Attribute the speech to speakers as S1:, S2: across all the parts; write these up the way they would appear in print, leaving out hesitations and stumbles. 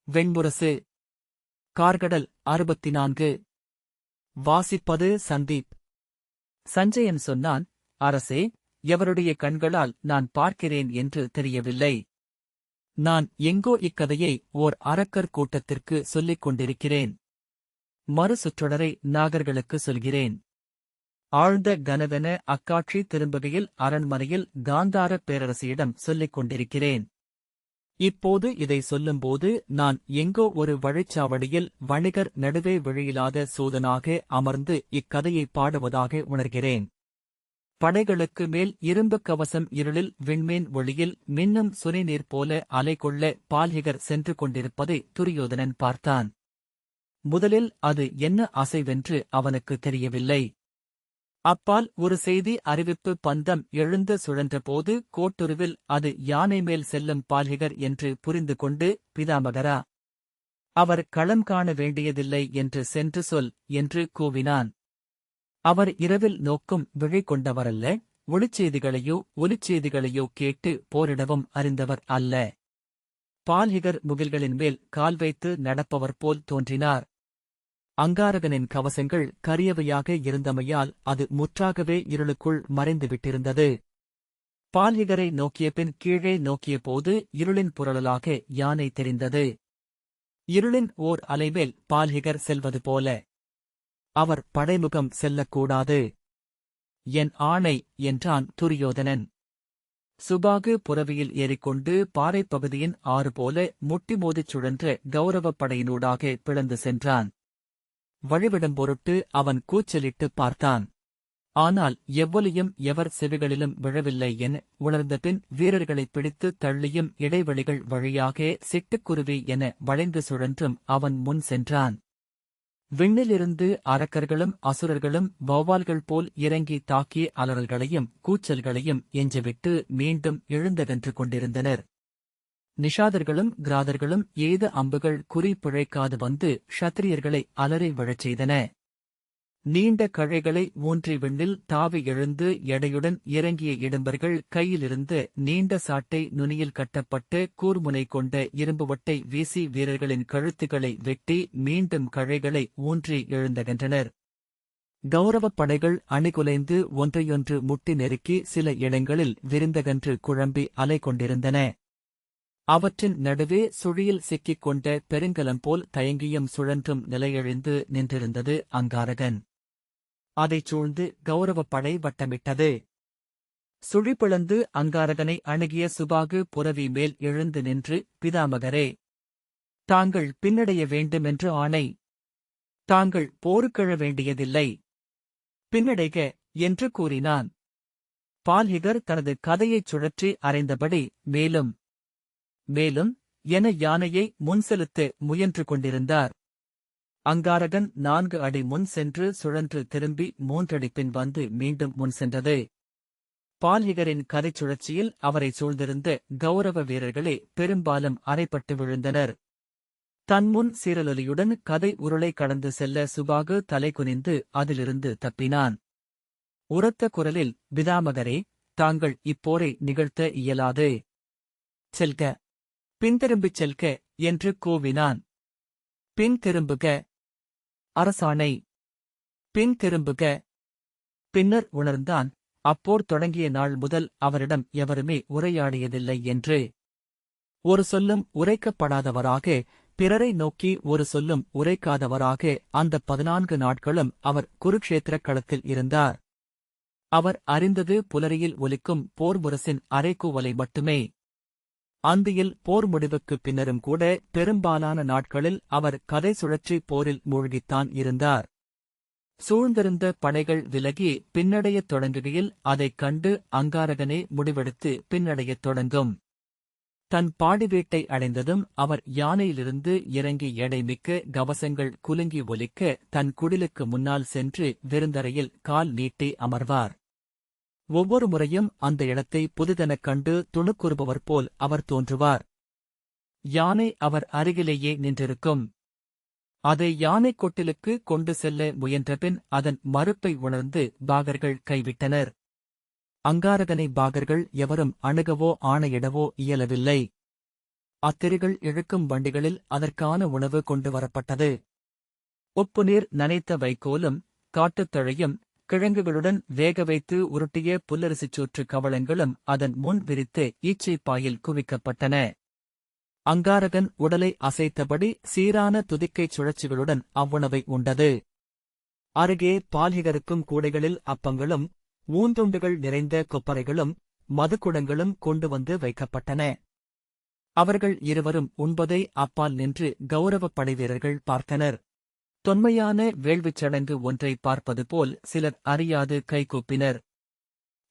S1: வெண்முரசு. கார்கடல் 64. வாசிப்பது சந்தீப். சஞ்சயன் சொன்னான், அரசே, எவருடைய கண்களால் நான் பார்க்கிறேன் என்று தெரியவில்லை. நான் எங்கோ இக்கதையை ஓர் அரக்கர் கூட்டத்திற்கு சொல்லிக் கொண்டிருக்கிறேன். மறு சுற்றொடரை நாகர்களுக்கு சொல்கிறேன். ஆழ்ந்த கனவென அக்காட்சி திரும்புகையில் அரண்மனையில் காந்தார பேரரசியிடம் சொல்லிக் கொண்டிருக்கிறேன். இப்போது இதை சொல்லும்போது நான் எங்கோ ஒரு வழிச்சாவடியில் வணிகர் நடுவே வழியில்லாத சூதனாக அமர்ந்து இக்கதையை பாடுவதாக உணர்கிறேன். படைகளுக்கு மேல் இரும்புக் கவசம் இருளில் விண்மீன் ஒளியில் மின்னும் சுனைநீர் போல அலைகொள்ள பால்ஹிகர் சென்று கொண்டிருப்பதை துரியோதனன் பார்த்தான். முதலில் அது என்ன அசைவென்று அவனுக்கு தெரியவில்லை. அப்பால் ஒரு செய்தி அறிவிப்பு பந்தம் எழுந்து சுழன்றபோது கோட்டுருவில் அது யானை மேல் செல்லும் பால்ஹிகர் என்று புரிந்து கொண்டு, பிதாமகரா, அவர் களம் காண வேண்டியதில்லை என்று சென்று சொல் என்று கூவினான். அவர் இரவில் நோக்கும் விழி கொண்டவரல்ல, ஒளிச்செய்திகளையோ ஒலிச்செய்திகளையோ கேட்டு போரிடவும் அறிந்தவர் அல்ல. பால்ஹிகர் முகில்களின் மேல் கால் வைத்து நடப்பவர் போல் தோன்றினார். அங்காரகனின் கவசங்கள் கரியவையாக இருந்தமையால் அது முற்றாகவே இருளுக்குள் மறைந்துவிட்டிருந்தது. பால்ஹிகரை நோக்கியபின் கீழே நோக்கியபோது இருளின் புரளலாக யானை தெரிந்தது. இருளின் ஓர் அலைமேல் பால்ஹிகர் செல்வது போல. அவர் படைமுகம் செல்லக்கூடாது. என் ஆணை என்றான் துரியோதனன். சுபாகு புரவியில் ஏறிக்கொண்டு பாறைப்பகுதியின் ஆறு போல முட்டி மோதிச் சுழன்ற கௌரவப் படையினூடாக பிளந்து சென்றான். வழிவிடும் பொருட்டு அவன் கூச்சலிட்டுப் பார்த்தான். ஆனால் எவ்வொலியும் எவர் செவிகளிலும் விழவில்லை என உணர்ந்தபின் வீரர்களைப் பிடித்து தள்ளியும் இடைவெளிகள் வழியாக சிட்டுக்குருவி என வளைந்து சுழன்றும் அவன் முன் சென்றான். விண்ணிலிருந்து அரக்கர்களும் அசுரர்களும் வௌவால்கள் போல் இறங்கி தாக்கிய அலறல்களையும் கூச்சல்களையும் எஞ்சிவிட்டு மீண்டும் எழுந்தகன்று கொண்டிருந்தனர். நிஷாதர்களும் கிராதர்களும் எய்த அம்புகள் குறி பிழைக்காது வந்து க்ஷத்திரியர்களை அலறி விழச் செய்தன. நீண்ட கழைகளை ஊன்றி விண்ணில் தாவி எழுந்து எடையுடன் இறங்கிய இடும்பர்கள் கையிலிருந்து நீண்ட சாட்டை நுனியில் கட்டப்பட்டு கூர்முனை கொண்ட இரும்புவட்டை வீசி வீரர்களின் கழுத்துகளை வெட்டி மீண்டும் கழைகளை ஊன்றி எழுந்தகன்றனர். கௌரவப் படைகள் அணிகுலைந்து ஒன்றையொன்று முட்டி நெருக்கி சில இடங்களில் விரிந்தகன்று குழம்பி அலை கொண்டிருந்தன. அவற்றின் நடுவே சுழியில் சிக்கிக் கொண்ட பெருங்கலம் போல் தயங்கியும் சுழன்றும் நிலையெழுந்து நின்றிருந்தது அங்காரகன். அதைச் சூழ்ந்து கௌரவப் படை வட்டமிட்டது. சுழிபிளந்து அங்காரகனை அணுகிய சுபாகு புரவி மேல் எழுந்து நின்று, பிதாமகரே, தாங்கள் பின்னடைய வேண்டுமென்று ஆணை. தாங்கள் போருக்கெழ வேண்டியதில்லை. பின்னடைக என்று கூறினான். பால்ஹிகர் தனது கதையைச் சுழற்றி அறைந்தபடி மேலும் மேலும் என யானையை முன் செலுத்த முயன்று கொண்டிருந்தார். அங்காரகன் 4 அடி முன் சென்று சுழன்று திரும்பி 3 அடி பின் வந்து மீண்டும் முன் சென்றது. பால்ஹிகரின் கதைச் சுழற்சியில் அவரை சூழ்ந்திருந்த கௌரவ வீரர்களே பெரும்பாலும் அறைப்பட்டு விழுந்தனர். தன்முன் சீரலொலியுடன் கதை உருளை கடந்து செல்ல சுபாகு தலை குனிந்து அதிலிருந்து தப்பினான். உரத்த குரலில், பிதாமகரே, தாங்கள் இப்போரை நிகழ்த்த இயலாது. செல்க, பின்திரும்பிச் செல்க என்று கூவினான். பின் திரும்புக. அரசாணை. பின் திரும்புக. பின்னர் உணர்ந்தான், அப்போர் தொடங்கிய நாள் முதல் அவரிடம் எவருமே உரையாடியதில்லை என்று. ஒரு சொல்லும் உரைக்கப்படாதவராக, பிறரை நோக்கி ஒரு சொல்லும் உரைக்காதவராக அந்த 14 நாட்களும் அவர் குருக்ஷேத்திரக் களத்தில் இருந்தார். அவர் அறிந்தது புலரியில் ஒலிக்கும் போர் முரசின் அரைக்கூவலை மட்டுமே. அந்தியில் போர் முடிவுக்குப் பின்னரும் கூட பெரும்பாலான நாட்களில் அவர் கதை சுழற்றி போரில் மூழ்கித்தான் இருந்தார். சூழ்ந்திருந்த படைகள் விலகி பின்னடையத் தொடங்குகையில் அதைக் கண்டு அங்காரகனே முடிவெடுத்து பின்னடையத் தொடங்கும். தன் பாடிவீட்டை அடைந்ததும் அவர் யானையிலிருந்து இறங்கி எடைமிக்க கவசங்கள் குலுங்கி ஒலிக்க தன் குடிலுக்கு முன்னால் சென்று விருந்தறையில் கால் நீட்டி அமர்வார். ஒவ்வொரு முறையும் அந்த இடத்தை புதிதெனக் கண்டு துணுக்குறுபவர் போல் அவர் தோன்றுவார். யானை அவர் அருகிலேயே நின்றிருக்கும். அதை யானைக் கொட்டிலுக்கு கொண்டு செல்ல முயன்றபின் அதன் மறுப்பை உணர்ந்து பாகர்கள் கைவிட்டனர். அங்காரகனை பாகர்கள் எவரும் அணுகவோ ஆணையிடவோ இயலவில்லை. அத்திரிகள் இழுக்கும் வண்டிகளில் அதற்கான உணவு கொண்டு வரப்பட்டது. உப்புநீர் நனைத்த வைக்கோலும் காட்டுத்தழையும் கிழங்குகளுடன் வேக வைத்து உருட்டிய புல்லரிசிச்சோற்று கவளங்களும் அதன் முன் விரித்து ஈச்சைப்பாயில் குவிக்கப்பட்டன. அங்காரகன் உடலை அசைத்தபடி சீரான துதிக்கைச் சுழற்சிகளுடன் அவ்வுணவை உண்டது. அருகே பால்ஹிகருக்கும் கூடைகளில் அப்பங்களும் ஊந்துண்டுகள் நிறைந்த கொப்பரைகளும் மதுக்குடங்களும் கொண்டு வந்து வைக்கப்பட்டன. அவர்கள் இருவரும் உண்பதை அப்பால் நின்று கௌரவப் படைவீரர்கள் பார்த்தனர். தொன்மையான வேள்விச் சடங்கு ஒன்றை பார்ப்பது போல் சிலர் அறியாது கைகூப்பினர்.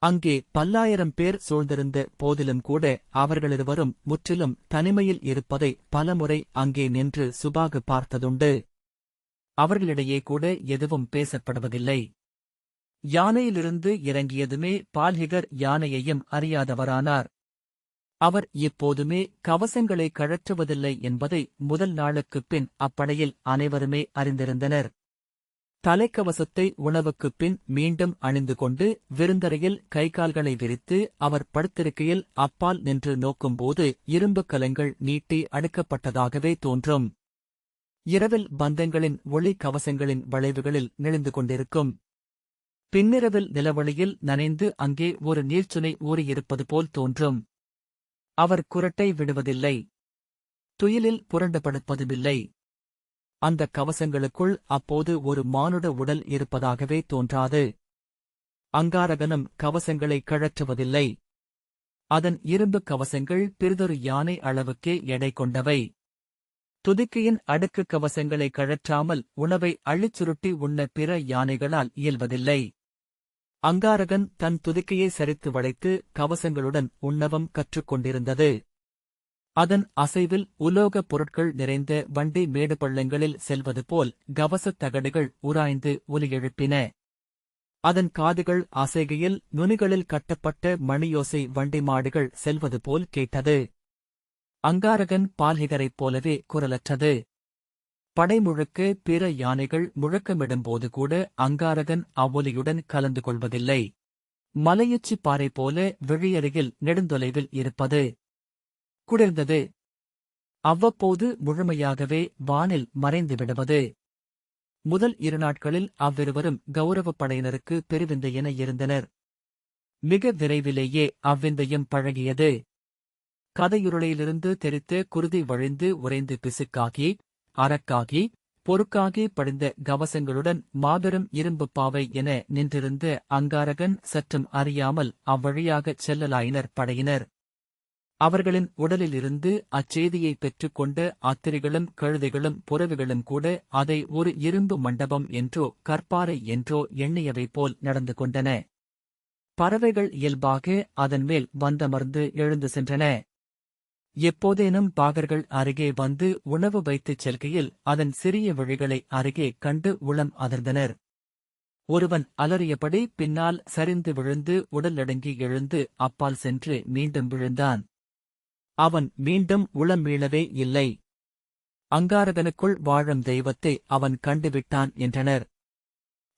S1: அங்கே பல்லாயிரம் பேர் சூழ்ந்திருந்த போதிலும் கூட அவர்களிருவரும் முற்றிலும் தனிமையில் இருப்பதை பலமுறை அங்கே நின்று சுபாகு பார்த்ததுண்டு. அவர்களிடையே கூட எதுவும் பேசப்படுவதில்லை. யானையிலிருந்து இறங்கியதுமே பால்ஹிகர் யானையையும் அறியாதவரானார். அவர் எப்போதுமே கவசங்களை கழற்றுவதில்லை என்பதை முதல் நாளுக்குப் பின் அப்படையில் அனைவருமே அறிந்திருந்தனர். தலைக்கவசத்தை உணவுக்குப் பின் மீண்டும் அணிந்து கொண்டு விருந்தரையில் கைகால்களை விரித்து அவர் படுத்திருக்கையில் அப்பால் நின்று நோக்கும்போது இரும்புக் கலங்கள் நீட்டி அடுக்கப்பட்டதாகவே தோன்றும். இரவில் பந்தங்களின் ஒளி கவசங்களின் வளைவுகளில் நெளிந்து கொண்டிருக்கும். பின்னிரவில் நிலவொளியில் நனைந்து அங்கே ஒரு நீர்ச்சுனை ஊறியிருப்பது போல் தோன்றும். அவர் குரட்டை விடுவதில்லை. துயிலில் புரண்டு படுப்பதுமில்லை. அந்த கவசங்களுக்குள் அப்போது ஒரு மானுட உடல் இருப்பதாகவே தோன்றாது. அங்காரகனும் கவசங்களை கழற்றுவதில்லை. அதன் இரும்புக் கவசங்கள் பிறிதொரு யானை அளவுக்கே எடை கொண்டவை. துதிக்கையின் அடுக்கு கவசங்களை கழற்றாமல் உணவை அள்ளிச்சுருட்டி உண்ண பிற யானைகளால் இயல்வதில்லை. அங்காரகன் தன் துதிக்கையை சரித்து வளைத்து கவசங்களுடன் உண்ணவும் கற்றுக்கொண்டிருந்தது. அதன் அசைவில் உலோகப் பொருட்கள் நிறைந்த வண்டி மேடு பள்ளங்களில் செல்வது போல் கவசத் தகடுகள் உராய்ந்து ஒலி எழுப்பின. அதன் காதுகள் அசைகையில் நுனிகளில் கட்டப்பட்ட மணியோசை வண்டி மாடுகள் செல்வது போல் கேட்டது. அங்காரகன் பால்ஹிகரைப் போலவே குரலற்றது. படை முழுக்க பிற யானைகள் முழக்கமிடும்போது கூட அங்காரகன் அவ்வொலியுடன் கலந்து கொள்வதில்லை. மலையுச்சி பாறை போல விழியருகில் நெடுந்தொலைவில் இருப்பது. குளிர்ந்தது. அவ்வப்போது முழுமையாகவே வானில் மறைந்து விடுவது. முதல் 2 நாட்களில் அவ்விருவரும் கௌரவப் படையினருக்கு பெருவிந்தையென இருந்தனர். மிக விரைவிலேயே அவ்விந்தையும் பழகியது. கதையுருளையிலிருந்து தெரித்த குருதி வழிந்து உறைந்து பிசுக்காகி அரக்காகி பொறுக்காகி படிந்த கவசங்களுடன் மாபெரும் இரும்புப் பாவை என நின்றிருந்த அங்காரகன் சற்றும் அறியாமல் அவ்வழியாகச் செல்லலாயினர் படையினர். அவர்களின் உடலிலிருந்து அச்செய்தியைப் பெற்றுக் கொண்ட அத்திரிகளும் கழுதைகளும் புறவிகளும் கூட அதை ஒரு இரும்பு மண்டபம் என்றோ கற்பாறை என்றோ எண்ணியவை போல் நடந்து கொண்டன. பறவைகள் இயல்பாக அதன் மேல் வந்தமர்ந்து எழுந்து சென்றன. எப்போதேனும் பாகர்கள் அருகே வந்து உணவு வைத்துச் செல்கையில் அதன் சிறிய விழிகளை அருகே கண்டு உளம் அதிர்ந்தனர். ஒருவன் அலறியபடி பின்னால் சரிந்து விழுந்து உடல் நடுங்கி எழுந்து அப்பால் சென்று மீண்டும் விழுந்தான். அவன் மீண்டும் உளம் மீளவே இல்லை. அங்காரகனுக்குள் வாழும் தெய்வத்தை அவன் கண்டுவிட்டான் என்றனர்.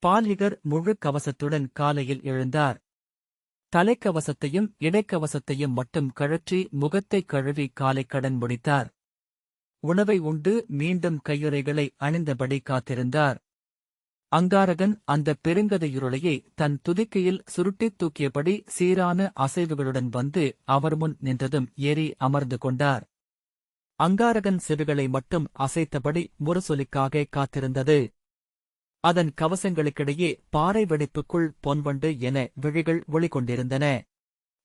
S1: பால்ஹிகர் முழு கவசத்துடன் காலையில் எழுந்தார். தலைக்கவசத்தையும் இடைக்கவசத்தையும் மட்டும் கழற்றி முகத்தைக் கழுவி காலைக் கடன் முடித்தார். உணவை உண்டு மீண்டும் கையுறைகளை அணிந்தபடி காத்திருந்தார். அங்காரகன் அந்த பெருங்கதையுருளையை தன் துதிக்கையில் சுருட்டித் தூக்கியபடி சீரான அசைவுகளுடன் வந்து அவர் முன் நின்றதும் ஏறி அமர்ந்து கொண்டார். அங்காரகன் செவிகளை மட்டும் அசைத்தபடி முரசொலிக்காக காத்திருந்தது. அதன் கவசங்களுக்கிடையே பாறை வெடிப்புக்குள் பொன்வண்டு என விழிகள் ஒளிகொண்டிருந்தன.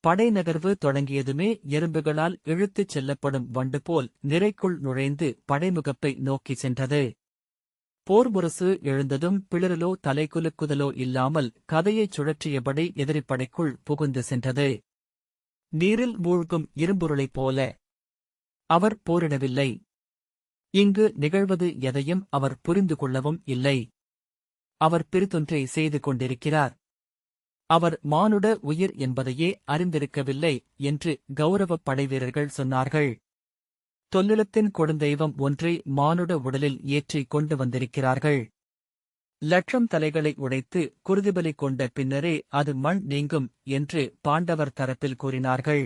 S1: படை நகர்வு தொடங்கியதுமே எறும்புகளால் இழுத்துச் செல்லப்படும் வண்டு போல் நிறைக்குள் நுழைந்து படைமுகப்பை நோக்கிச் சென்றது. போர் முரசு எழுந்ததும் பிளிரலோ தலைகுலுக்குதலோ இல்லாமல் கதையைச் சுழற்றியபடி எதிரிப்படைக்குள் புகுந்து சென்றது. நீரில் மூழ்கும் இரும்புருளைப் போல. அவர் போரிடவில்லை. இங்கு நிகழ்வது எதையும் அவர் புரிந்து கொள்ளவும் இல்லை. அவர் பிரிதொன்றை செய்து கொண்டிருக்கிறார். அவர் மானுட உயிர் என்பதையே அறிந்திருக்கவில்லை என்று கௌரவப் படைவீரர்கள் சொன்னார்கள். தொல்லிலத்தின் கொடுந்தெய்வம் ஒன்றை மானுட உடலில் ஏற்றிக் கொண்டு வந்திருக்கிறார்கள். லட்சம் தலைகளை உடைத்து குருதிபலி கொண்ட பின்னரே அது மண் நீங்கும் என்று பாண்டவர் தரப்பில் கூறினார்கள்.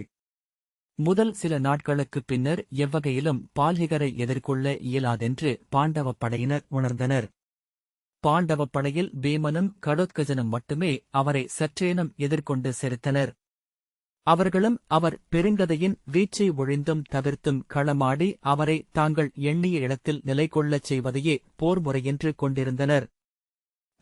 S1: முதல் சில நாட்களுக்குப் பின்னர் எவ்வகையிலும் பால்ஹிகரை எதிர்கொள்ள இயலாதென்று பாண்டவப் படையினர் உணர்ந்தனர். பாண்டவப் படையில் பீமனும் கடோத்கஜனும் மட்டுமே அவரை சற்றேனும் எதிர்கொண்டு செலுத்தனர். அவர்களும் அவர் பெருங்கதையின் வீச்சை ஒழிந்தும் தவிர்த்தும் களமாடி அவரை தாங்கள் எண்ணிய இடத்தில் நிலை கொள்ளச் செய்வதையே போர் முறையென்று கொண்டிருந்தனர்.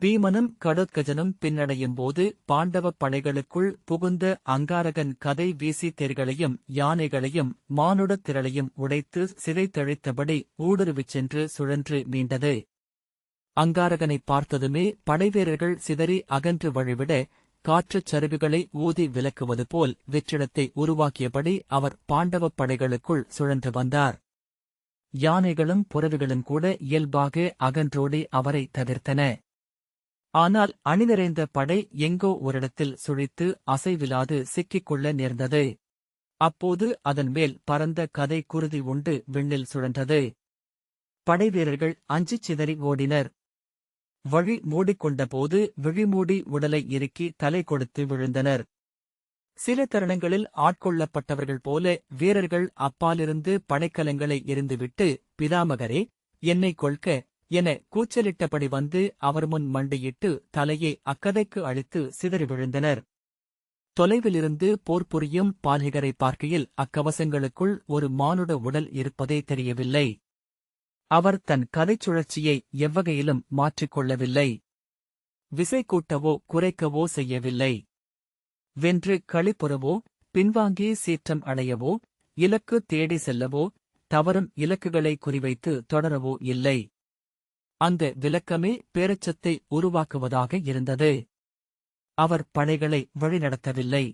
S1: பீமனும் கடோத்கஜனும் பின்னடையும்போது பாண்டவப் படைகளுக்குள் புகுந்த அங்காரகன் கதை வீசி தேர்களையும் யானைகளையும் மானுடத் திரளையும் உடைத்து சிதைத்தழித்தபடி ஊடுருவிச் சென்று சுழன்று மீண்டது. அங்காரகனைப் பார்த்ததுமே படைவீரர்கள் சிதறி அகன்று வழிவிட, காற்றுச் சருகுகளை ஊதி விலக்குவது போல் வெற்றிடத்தை உருவாக்கியபடி அவர் பாண்டவப் படைகளுக்குள் சுழன்று வந்தார். யானைகளும் புறவிகளும் கூட இயல்பாக அகன்றோடி அவரை தவிர்த்தன. ஆனால் அணிநிறைந்த படை எங்கோ ஓரிடத்தில் சுழித்து அசைவிலாது சிக்கிக் கொள்ள நேர்ந்தது. அப்போது அதன் மேல் பரந்த கதை குருதி உண்டு விண்ணில் சுழன்றது. படைவீரர்கள் அஞ்சிச் சிதறி ஓடினர். வழி மூடிக்கொண்டபோது விழிமூடி உடலை இறுக்கி தலை கொடுத்து விழுந்தனர். சில தருணங்களில் ஆட்கொள்ளப்பட்டவர்கள் போல வீரர்கள் அப்பாலிருந்து படைக்கலங்களை எறிந்துவிட்டு, பிதாமகரே, என்னை கொல்க என கூச்சலிட்டபடி வந்து அவர் முன் மண்டியிட்டு தலையை அக்கதைக்கு அழித்து சிதறி விழுந்தனர். தொலைவிலிருந்து போர் புரியும் பால்ஹிகரை பார்க்கையில் அக்கவசங்களுக்குள் ஒரு மானுட உடல் இருப்பதே தெரியவில்லை. அவர் தன் கதைச் சுழற்சியை எவ்வகையிலும் மாற்றிக்கொள்ளவில்லை. விசை கூட்டவோ குறைக்கவோ செய்யவில்லை. வென்று களிப்புறவோ பின்வாங்கி சீற்றம் அடையவோ இலக்கு தேடி செல்லவோ தவறும் இலக்குகளை குறிவைத்து தொடரவோ இல்லை. அந்த விலக்கமே பேரச்சத்தை உருவாக்குவதாக இருந்தது. அவர் படைகளை வழிநடத்தவில்லை.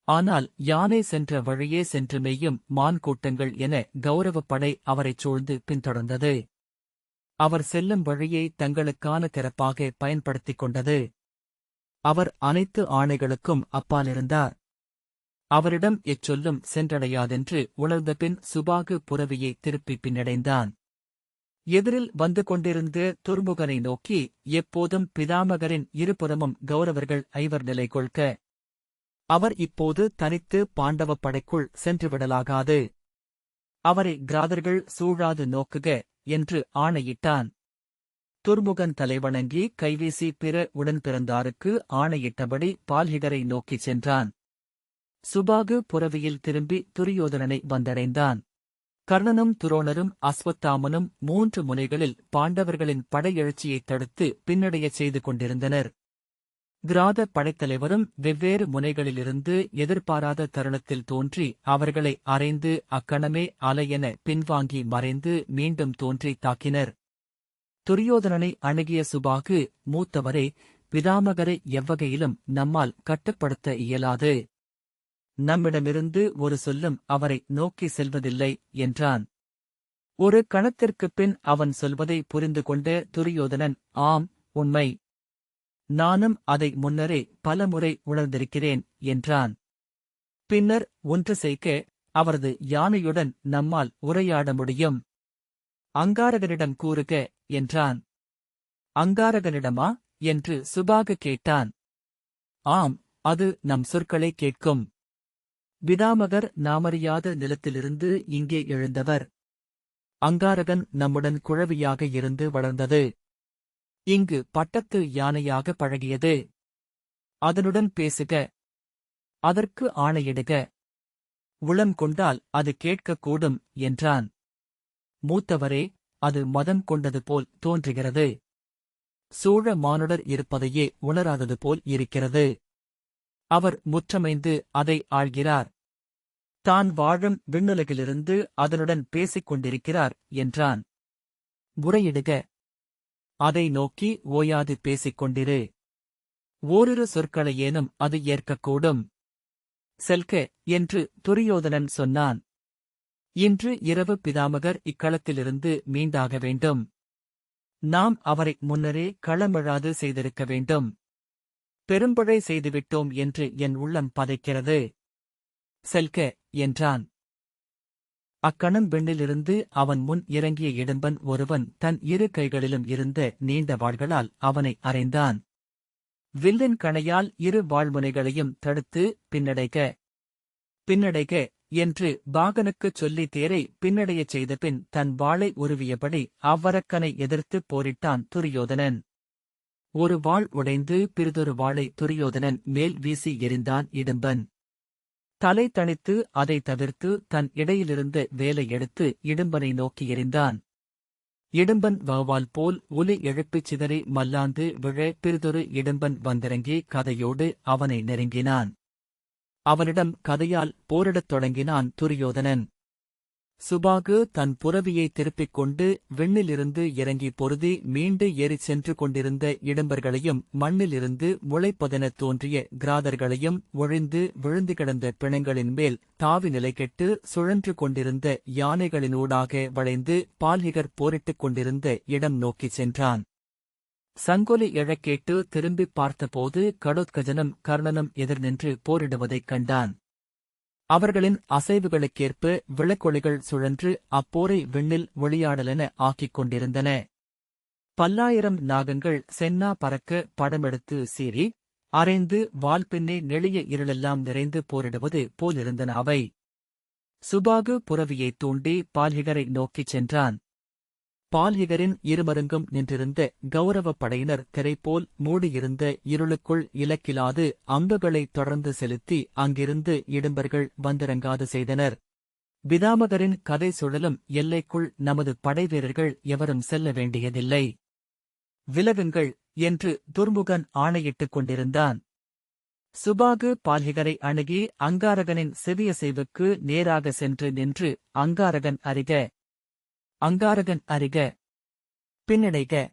S1: ஆனால் யானை சென்ற வழியே சென்று மெய்யும் மான் கூட்டங்கள் என கௌரவப் படை அவரைச் சூழ்ந்து பின்தொடர்ந்தது. அவர் செல்லும் வழியை தங்களுக்கான திறப்பாக பயன்படுத்திக் கொண்டது. அவர் அனைத்து ஆணைகளுக்கும் அப்பாலிருந்தார். அவரிடம் எச்சொல்லும் சென்றடையாதென்று உணர்ந்தபின் சுபாகு புரவியை திருப்பி பின்னடைந்தான். எதிரில் வந்து கொண்டிருந்த துர்முகனை நோக்கி, எப்போதும் பிதாமகரின் இருபுறமும் கௌரவர்கள் ஐவர் நிலை கொள்க. அவர் இப்போது தனித்து பாண்டவப் படைக்குள் சென்றுவிடலாகாது. அவரை கிராதர்கள் சூழாது நோக்குக என்று ஆணையிட்டான். துர்முகன் தலைவணங்கி கைவீசி பிற உடன்பிறந்தாருக்கு ஆணையிட்டபடி பால்ஹிகரை நோக்கிச் சென்றான். சுபாகு புரவியில் திரும்பி துரியோதனனை வந்தடைந்தான். கர்ணனும் துரோணரும் அஸ்வத்தாமனும் 3 முனைகளில் பாண்டவர்களின் படையெழுச்சியைத் தடுத்து பின்னடையச் செய்து கொண்டிருந்தனர். கிராத படைத்தலைவரும் வெவ்வேறு முனைகளிலிருந்து எதிர்பாராத தருணத்தில் தோன்றி அவர்களை அறைந்து அக்கணமே அலையென பின்வாங்கி மறைந்து மீண்டும் தோன்றி தாக்கினர். துரியோதனனை அணுகிய சுபாகு, மூத்தவரே, பிதாமகரை எவ்வகையிலும் நம்மால் கட்டுப்படுத்த இயலாது. நம்மிடமிருந்து ஒரு சொல்லும் அவரை நோக்கி செல்வதில்லை என்றான். ஒரு கணத்திற்குப் பின் அவன் சொல்வதை புரிந்து கொண்ட துரியோதனன், ஆம், உண்மை. நானும் அதை முன்னரே பலமுறை உணர்ந்திருக்கிறேன் என்றான். பின்னர் ஒன்று செய்க, அவரது யானையுடன் நம்மால் உரையாட முடியும். அங்காரகனிடம் கூறுக என்றான். அங்காரகனிடமா என்று சுபாகு கேட்டான். ஆம், அது நம் சொற்களை கேட்கும். பிதாமகர் நாமறியாத நிலத்திலிருந்து இங்கே எழுந்தவர். அங்காரகன் நம்முடன் குழவியாக இருந்து வளர்ந்தது. இங்கு பட்டத்து யானையாக பழகியது. அதனுடன் பேசுக. அதற்கு ஆணையிடுக. உளம் கொண்டால் அது கேட்கக்கூடும் என்றான். மூத்தவரே, அது மதம் கொண்டது போல் தோன்றுகிறது. சூழ மானுடர் இருப்பதையே உணராதது போல் இருக்கிறது. அவர் முற்றமைந்து அதை ஆள்கிறார். தான் வாழும் விண்ணுலகிலிருந்து அதனுடன் பேசிக் கொண்டிருக்கிறார் என்றான். முறையிடுக. அதை நோக்கி ஓயாது பேசிக் கொண்டிரு. ஓரிரு சொற்களையேனும் அது ஏற்கக்கூடும். செல்க என்று துரியோதனன் சொன்னான். இன்று இரவு பிதாமகர் இக்களத்திலிருந்து மீண்டாக வேண்டும். நாம் அவரை முன்னரே களமிழாது செய்திருக்க வேண்டும். பெரும்பிழை செய்துவிட்டோம் என்று என் உள்ளம் பதைக்கிறது. செல்க என்றான். அக்கணம் விண்ணிலிருந்து அவன் முன் இறங்கிய இடும்பன் ஒருவன் தன் இரு கைகளிலும் இருந்த நீண்ட வாள்களால் அவனை அறைந்தான். வில்லின் கணையால் இரு வாள்முனைகளையும் தடுத்து பின்னடைக, பின்னடைக என்று பாகனுக்குச் சொல்லி தேரை பின்னடையச் செய்தபின் தன் வாளை உருவியபடி அவ்வரக்கனை எதிர்த்துப் போரிட்டான் துரியோதனன். ஒரு வாள் உடைந்து பிறிதொரு வாளை துரியோதனன் மேல் வீசி எறிந்தான் இடும்பன். தலை தணித்து அதை தவிர்த்து தன் இடையிலிருந்த வேலை எடுத்து இடும்பனை நோக்கி எறிந்தான். இடும்பன் வௌவால் போல் ஒலி எழுப்பிச் சிதறி மல்லாந்து விழ பிறிதொரு இடும்பன் வந்திறங்கி கதையோடு அவனை நெருங்கினான். அவனிடம் கதையால் போரிடத் தொடங்கினான் துரியோதனன். சுபாகு தன் புரவியை திருப்பிக் கொண்டு விண்ணிலிருந்து இறங்கி பொருதி மீண்டு ஏறிச் சென்று கொண்டிருந்த இடும்பர்களையும் மண்ணிலிருந்து முளைப்பதெனத் தோன்றிய கிராதர்களையும் ஒழிந்து விழுந்து கிடந்த பிணங்களின் மேல் தாவி நிலைகெட்டு சுழன்று கொண்டிருந்த யானைகளினூடாக வளைந்து பால்ஹிகர் போரிட்டுக் கொண்டிருந்த இடம் நோக்கிச் சென்றான். சங்கொலி எழக்கேட்டு திரும்பிப் பார்த்தபோது கடோத்கஜனும் கர்ணனும் எதிர் நின்று போரிடுவதைக் கண்டான். அவர்களின் அசைவுகளுக்கேற்ப விளக்கொளிகள் சுழன்று அப்போரை விண்ணில் ஒளியாடலென ஆக்கிக் கொண்டிருந்தன. பல்லாயிரம் நாகங்கள் சென்னா பறக்க படமெடுத்து சீறி அரைந்து வால்பின்னே நெளிய இருளெல்லாம் நிறைந்து போரிடுவது போலிருந்தன அவை. சுபாகு புரவியைத் தூண்டி பால்ஹிகரை நோக்கிச் சென்றான். பால்ஹிகரின் இருமருங்கும் நின்றிருந்த கௌரவப் படையினர் திரைபோல் மூடியிருந்த இருளுக்குள் இலக்கிலாது அம்புகளைத் தொடர்ந்து செலுத்தி அங்கிருந்து இடும்பர்கள் வந்திறங்காது செய்தனர். பிதாமகரின் கதை சுழலும் எல்லைக்குள் நமது படைவீரர்கள் எவரும் செல்ல வேண்டியதில்லை. விலகுங்கள் என்று துர்முகன் ஆணையிட்டுக் கொண்டிருந்தான். சுபாகு பால்ஹிகரை அணுகி அங்காரகனின் செவியசைவுக்கு நேராக சென்று நின்று அங்காரகன் அறிக, அங்காரகன் அறிக, பின்னடைக,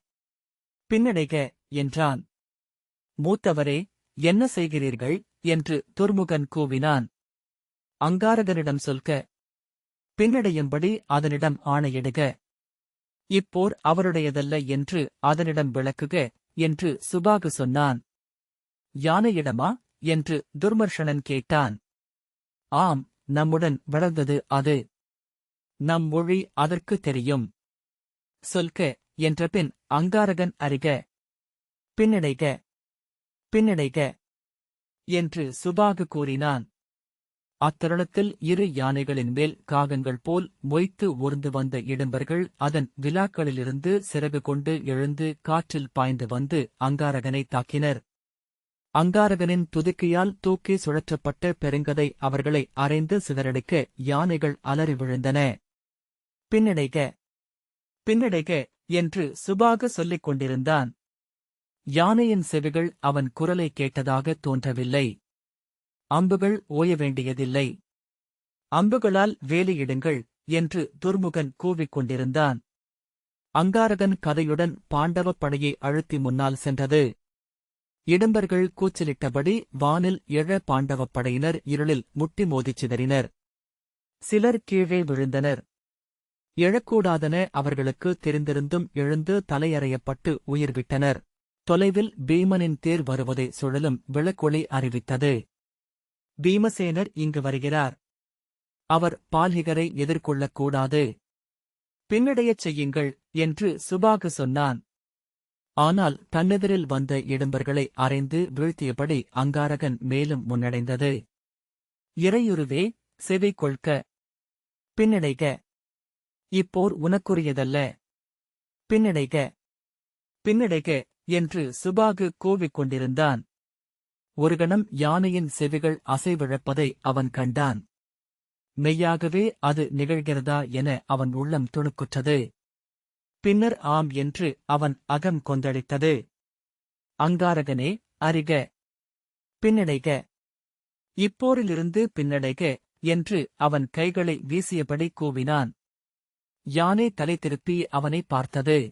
S1: பின்னடைக என்றான். மூத்தவரே, என்ன செய்கிறீர்கள் என்று துர்முகன் கூவினான். அங்காரகனிடம் சொல்க, பின்னடையும்படி அதனிடம் ஆணையிடுக. இப்போர் அவருடையதல்ல என்று அதனிடம் விளக்குக என்று சுபாகு சொன்னான். யானையிடமா என்று துர்மர்ஷனன் கேட்டான். ஆம், நம்முடன் வளர்ந்தது அது. நம் மொழி அதற்கு தெரியும். சொல்க என்றபின் அங்காரகன் அறிக, பின்னடைக, பின்னடைக என்று சுபாகு கூறினான். அத்தருணத்தில் இரு யானைகளின் மேல் காகங்கள் போல் மொய்த்து ஊர்ந்து வந்த இடும்பர்கள் அதன் விலாக்களிலிருந்து சிறகு கொண்டு எழுந்து காற்றில் பாய்ந்து வந்து அங்காரகனை தாக்கினர். அங்காரகனின் துதிக்கையால் தூக்கி சுழற்றப்பட்ட பெருங்கதை அவர்களை அரைந்து சிதறடிக்க யானைகள் அலறி விழுந்தன. பின்னடைக, பின்னடைக என்று சுபாகு சொல்லிக் கொண்டிருந்தான். யானையின் செவிகள் அவன் குரலை கேட்டதாக தோன்றவில்லை. அம்புகள் ஓய வேண்டியதில்லை. அம்புகளால் வேலியிடுங்கள் என்று துர்முகன் கூவிக் கொண்டிருந்தான். அங்காரகன் கதையுடன் பாண்டவப் படையை அழுத்தி முன்னால் சென்றது. இடும்பர்கள் கூச்சலிட்டபடி வானில் எழ பாண்டவப் படையினர் இருளில் முட்டி மோதிச் சிதறினர். சிலர் கீழே விழுந்தனர். எழக்கூடாதென அவர்களுக்கு தெரிந்திருந்தும் எழுந்து தலையறையப்பட்டு உயிர்விட்டனர். தொலைவில் பீமனின் தேர் வருவதை சுழலும் விளக்கொளி அறிவித்தது. பீமசேனர் இங்கு வருகிறார். அவர் பால்ஹிகரை எதிர்கொள்ளக்கூடாது. பின்னடையச் செய்யுங்கள் என்று சுபாகு சொன்னான். ஆனால் தன்னெதிரில் வந்த இடும்பர்களை அரைந்து வீழ்த்தியபடி அங்காரகன் மேலும் முன்னடைந்தது. இறையுருவே, செவி கொள்க, பின்னடைக. இப்போர் உனக்குரியதல்ல. பின்னடைக, பின்னடைக என்று சுபாகு கூவிக் கொண்டிருந்தான். ஒரு கணம் யானையின் செவிகள் அசைவிழப்பதை அவன் கண்டான். மெய்யாகவே அது நிகழ்கிறதா என அவன் உள்ளம் துணுக்குற்றது. பின்னர் ஆம் என்று அவன் அகம் கொந்தளித்தது. அங்காரகனே, அறிக, பின்னடைக, இப்போரிலிருந்து பின்னடைக என்று அவன் கைகளை வீசியபடி கூவினான். யானை தலை திருப்பி அவனை பார்த்தது.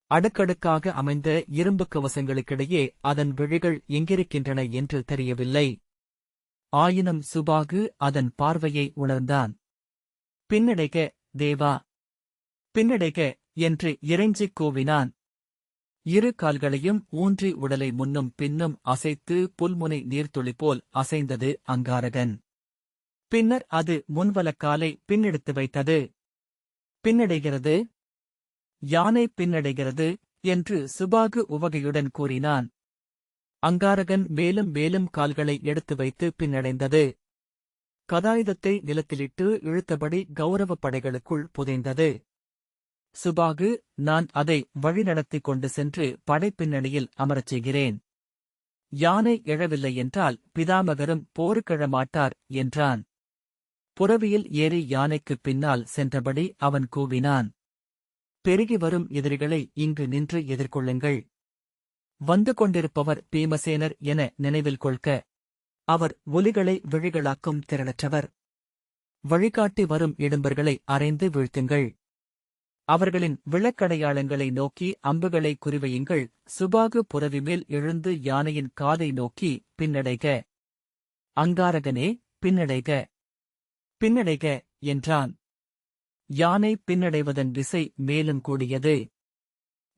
S1: அடுக்கடுக்காக அமைந்த இரும்புக் கவசங்களுக்கிடையே அதன் விழிகள் எங்கிருக்கின்றன என்று தெரியவில்லை. ஆயினும் சுபாகு அதன் பார்வையை உணர்ந்தான். பின்னடைக, தேவா, பின்னடைக என்று இறைஞ்சிக் கூவினான். இரு கால்களையும் ஊன்றி உடலை முன்னும் பின்னும் அசைத்து புல்முனை நீர்த்துளி போல் அசைந்தது அங்காரகன். பின்னர் அது முன்வலக்காலை பின்னெடுத்து வைத்தது. பின்னடைகிறது, யானை பின்னடைகிறது என்று சுபாகு உவகையுடன் கூறினான். அங்காரகன் மேலும் மேலும் கால்களை எடுத்து வைத்து பின்னடைந்தது. கதாயுதத்தை நிலத்திலிட்டு இழுத்தபடி கௌரவப் படைகளுக்குள் புதைந்தது. சுபாகு, நான் அதை வழிநடத்திக் கொண்டு சென்று படைப்பின்னணியில் அமரச் செய்கிறேன். யானை எழவில்லை என்றால் பிதாமகரும் போருக்கெழமாட்டார் என்றான். புரவியில் ஏறி யானைக்குப் பின்னால் சென்றபடி அவன் கூவினான். பெருகி வரும் எதிரிகளை இங்கு நின்று எதிர்கொள்ளுங்கள். வந்து கொண்டிருப்பவர் பீமசேனர் என நினைவில் கொள்க. அவர் ஒலிகளை விழிகளாக்கும் திறனற்றவர். வழிகாட்டி வரும் இடும்பர்களை அறைந்து வீழ்த்துங்கள். அவர்களின் விளக்கடையாளங்களை நோக்கி அம்புகளை குறிவையுங்கள். சுபாகு புரவி மேல் எழுந்து யானையின் காதை நோக்கி பின்னடைக. அங்காரகனே, பின்னடைக, பின்னடைக என்றான். யானை பின்னடைவதன் விசை மேலும் கூடியது.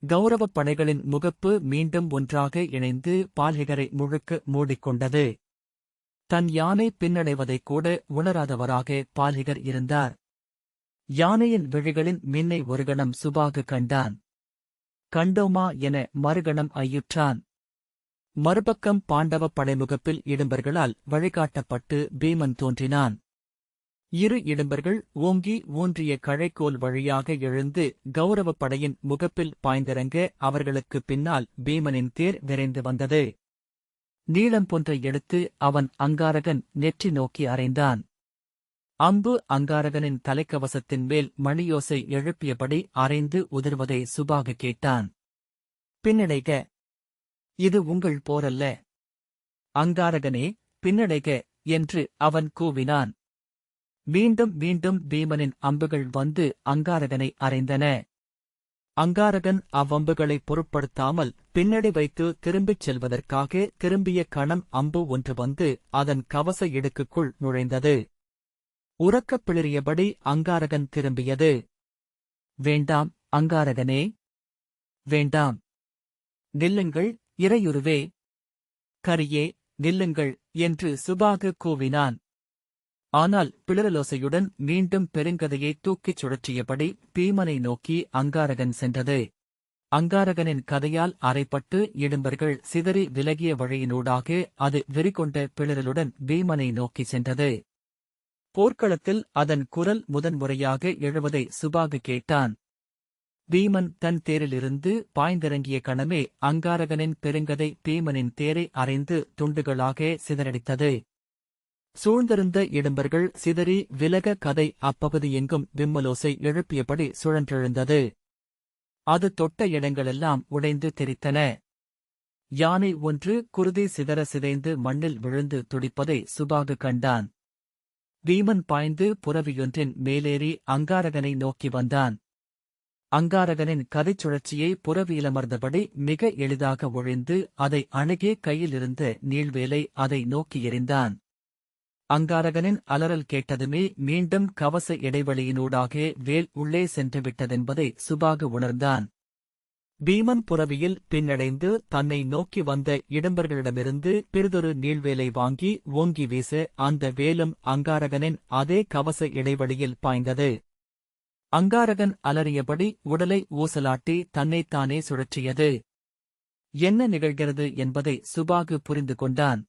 S1: கௌரவப் படைகளின் முகப்பு மீண்டும் ஒன்றாக இணைந்து பால்ஹிகரை முழுக்க மூடிக்கொண்டது. தன் யானை பின்னடைவதைக் கூட உணராதவராக பால்ஹிகர் இருந்தார். யானையின் விழிகளின் மின்னை ஒரு கணம் சுபாகு கண்டான். கண்டோமா என மறுகணம் ஐயுற்றான். மறுபக்கம் பாண்டவப் படைமுகப்பில் இடும்பர்களால் வழிகாட்டப்பட்டு பீமன் தோன்றினான். இரு இடும்பர்கள் ஓங்கி ஊன்றிய கழைக்கோல் வழியாக எழுந்து கௌரவப் படையின் முகப்பில் பாய்ந்திறங்க அவர்களுக்குப் பின்னால் பீமனின் தேர் விரைந்து வந்தது. நீளம் போன்ற எடுத்து அவன் அங்காரகன் நெற்றி நோக்கி அறைந்தான். அம்பு அங்காரகனின் தலைக்கவசத்தின் மேல் மணியோசை எழுப்பியபடி அறைந்து உதிர்வதை சுபாகு கேட்டான். பின்னடைக, இது உங்கள் போரல்ல. அங்காரகனே, பின்னடைக என்று அவன் கூவினான். மீண்டும் மீண்டும் பீமனின் அம்புகள் வந்து அங்காரகனை அறைந்தன. அங்காரகன் அவ்வம்புகளைப் பொருட்படுத்தாமல் பின்னடை வைத்து திரும்பிச் செல்வதற்காக திரும்பிய கணம் அம்பு ஒன்று வந்து அதன் கவச இடுக்குக்குள் நுழைந்தது. உரக்கப் பிளிறியபடி அங்காரகன் திரும்பியது. வேண்டாம் அங்காரகனே, வேண்டாம். நில்லுங்கள் இறையுருவே, கரியே, நில்லுங்கள் என்று சுபாகு கூவினான். ஆனால் பிளறலோசையுடன் மீண்டும் பெருங்கதையை தூக்கிச் சுழற்றியபடி பீமனை நோக்கி அங்காரகன் சென்றது. அங்காரகனின் கதையால் அறைப்பட்டு இடும்பர்கள் சிதறி விலகிய வழியினூடாக அது வெறிகொண்ட பிளறலுடன் பீமனை நோக்கிச் சென்றது. போர்க்களத்தில் அதன் குரல் முதன்முறையாக எழுவதை சுபாகு கேட்டான். பீமன் தன் தேரிலிருந்து பாய்ந்திறங்கிய கணமே அங்காரகனின் பெருங்கதை பீமனின் தேரை அறைந்து துண்டுகளாக சிதறடித்தது. சூழ்ந்திருந்த இடும்பர்கள் சிதறி விலக கதை அப்பகுதி எங்கும் விம்மலோசை எழுப்பியபடி சுழன்றெழுந்தது. அது தொட்ட இடங்களெல்லாம் உடைந்து தெரித்தன. யானை ஒன்று குருதி சிதற சிதைந்து மண்ணில் விழுந்து துடிப்பதை சுபாகு கண்டான். பீமன் பாய்ந்து புரவியொன்றின் மேலேறி அங்காரகனை நோக்கி வந்தான். அங்காரகனின் கதைச் சுழற்சியை புரவியிலமர்ந்தபடி மிக எளிதாக ஒழிந்து அதை அணுகி கையிலிருந்த நீள்வேலை அதை நோக்கி எறிந்தான். அங்காரகனின் அலறல் கேட்டதுமே மீண்டும் கவச இடைவெளியினூடாக வேல் உள்ளே சென்று விட்டதென்பதை சுபாகு உணர்ந்தான். பீமன் புரவியில் பின்னடைந்து தன்னை நோக்கி வந்த இடும்பர்களிடமிருந்து பிறிதொரு நீள்வேலை வாங்கி ஓங்கி வீச அந்த வேலும் அங்காரகனின் அதே கவச இடைவெளியில் பாய்ந்தது. அங்காரகன் அலறியபடி உடலை ஊசலாட்டி தன்னைத்தானே சுழற்றியது. என்ன நிகழ்கிறது என்பதை சுபாகு புரிந்து கொண்டான்.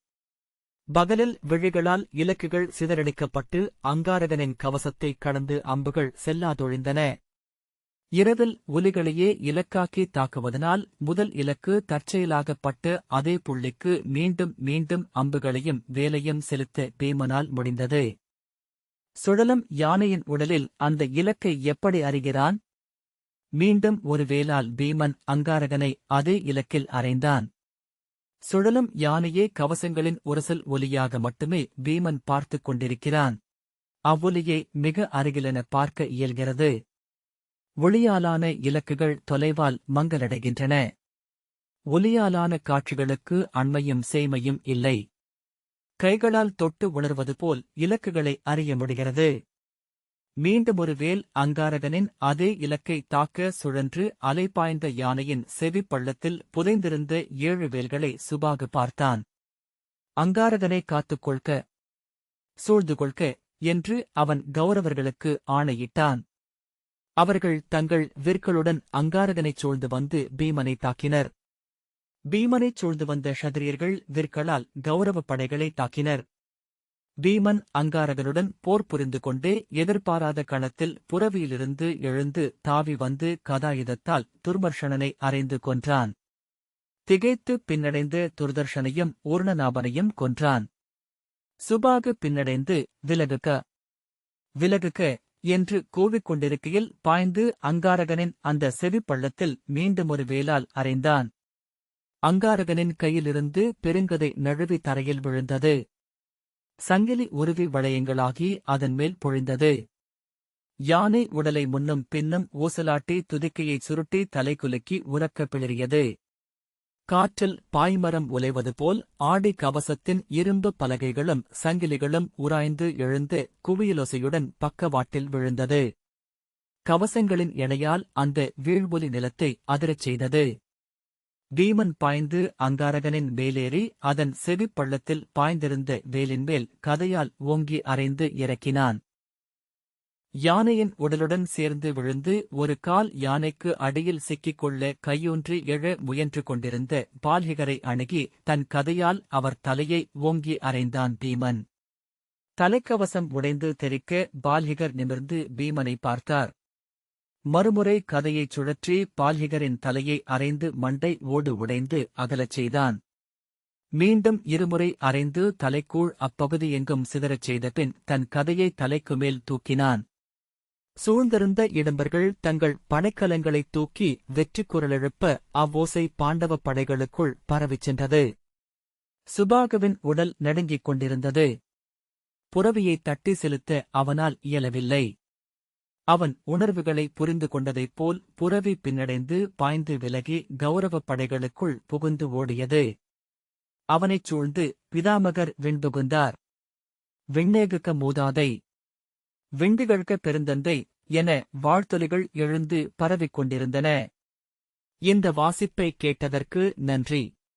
S1: பகலில் விழிகளால் இலக்குகள் சிதறடிக்கப்பட்டு அங்காரகனின் கவசத்தை கடந்து அம்புகள் செல்லாதொழிந்தன. இரவில் ஒலிகளையே இலக்காக்கி தாக்குவதனால் முதல் இலக்கு தற்செயலாகப்பட்ட அதே புள்ளிக்கு மீண்டும் மீண்டும் அம்புகளையும் வேலையும் செலுத்த பீமனால் முடிந்தது. சுழலும் யானையின் உடலில் அந்த இலக்கை எப்படி அறிகிறான்? மீண்டும் ஒரு வேலால் பீமன் அங்காரகனை அதே இலக்கில் அறைந்தான். சுழலும் யானையே கவசங்களின் உரசல் ஒலியாக மட்டுமே பீமன் பார்த்துக் கொண்டிருக்கிறான். அவ்வொலியை மிக அருகிலென பார்க்க இயல்கிறது. ஒளியாலான இலக்குகள் தொலைவால் மங்கலடைகின்றன. ஒலியாலான காட்சிகளுக்கு அண்மையும் சேமையும் இல்லை. கைகளால் தொட்டு உணர்வது போல் இலக்குகளை அறிய முடிகிறது. மீண்டுமொரு வேல் அங்காரகனின் அதே இலக்கை தாக்க சுழன்று அலைபாய்ந்த யானையின் செவிப்பள்ளத்தில் புதைந்திருந்த 7 வேல்களை சுபாகு பார்த்தான். அங்காரகனை காத்துக் கொள்க, சூழ்ந்து கொள்க என்று அவன் கௌரவர்களுக்கு ஆணையிட்டான். அவர்கள் தங்கள் விற்களுடன் அங்காரகனைச் சூழ்ந்து வந்து பீமனை தாக்கினர். பீமனைச் சூழ்ந்து வந்த க்ஷத்திரியர்கள் விற்களால் கௌரவப் படைகளை தாக்கினர். வீமன் அங்காரகனுடன் போர் புரிந்து கொண்டே எதிர்பாராத களத்தில் புரவியிலிருந்து எழுந்து தாவி வந்து கதாயுதத்தால் துர்மர்ஷனனை அறைந்து கொன்றான். திகைத்து பின்னடைந்த துர்தர்ஷனையும் ஊர்ணநாபனையும் கொன்றான். சுபாகு பின்னடைந்து விலகுக விலகுக என்று கூவிக்கொண்டிருக்கையில் பாய்ந்து அங்காரகனின் அந்த செவிப்பள்ளத்தில் மீண்டுமொரு வேலால் அறைந்தான். அங்காரகனின் கையிலிருந்து பெருங்கதை நழுவி தரையில் விழுந்தது. சங்கிலி உருவி வளையங்களாகி அதன் மேல் பொழிந்தது. யானை உடலை முன்னும் பின்னும் ஊசலாட்டி துதிக்கையைச் சுருட்டி தலைகுலுக்கி உரக்கப் பிளறியது. காற்றில் பாய்மரம் உலைவது போல் ஆடி கவசத்தின் இரும்பு பலகைகளும் சங்கிலிகளும் உராய்ந்து எழுந்து குவியலோசையுடன் பக்கவாட்டில் விழுந்தது. கவசங்களின் எடையால் அந்த வீழ்வொலி நிலத்தை அதிரச் செய்தது. வீமன் பாய்ந்து அங்காரகனின் மேலேறி அதன் செவிப்பள்ளத்தில் பாய்ந்திருந்த வேலின்மேல் கதையால் ஓங்கி அறைந்து இறக்கினான். யானையின் உடலுடன் சேர்ந்து விழுந்து ஒரு கால் யானைக்கு அடியில் சிக்கிக்கொள்ள கையூன்றி எழ முயன்று கொண்டிருந்த பால்ஹிகரை அணுகி தன் கதையால் அவர் தலையை ஓங்கி அறைந்தான் பீமன். தலைக்கவசம் உடைந்து தெறிக்க பால்ஹிகர் நிமிர்ந்து பீமனை பார்த்தார். மறுமுறை கதையைச் சுழற்றி பால்ஹிகரின் தலையை அறைந்து மண்டை ஓடு உடைந்து அகலச் செய்தான். மீண்டும் இருமுறை அறைந்து தலைக்கூழ் அப்பகுதி எங்கும் சிதறச் செய்தபின் தன் கதையை தலைக்கு மேல் தூக்கினான். சூழ்ந்திருந்த இடம்பர்கள் தங்கள் படைக்கலங்களைத் தூக்கி வெற்றி குரலெழுப்ப அவ்வோசை பாண்டவப் படைகளுக்குள் பரவிச் சென்றது. சுபாகுவின் உடல் நடுங்கிக் கொண்டிருந்தது. புரவியைத் தட்டி செலுத்த அவனால் இயலவில்லை. அவன் உணர்வுகளை புரிந்து கொண்டதைப் போல் புரவி பின்னடைந்து பாய்ந்து விலகி கௌரவப் படைகளுக்குள் புகுந்து ஓடியது. அவனைச் சூழ்ந்து பிதாமகர் விண்புகுந்தார். விண்ணேகுக மூதாதை, விண்டுகழ்க பெருந்தந்தை என வாழ்த்தொலிகள் எழுந்து பரவிக் கொண்டிருந்தன. இந்த வாசிப்பை கேட்டதற்கு நன்றி.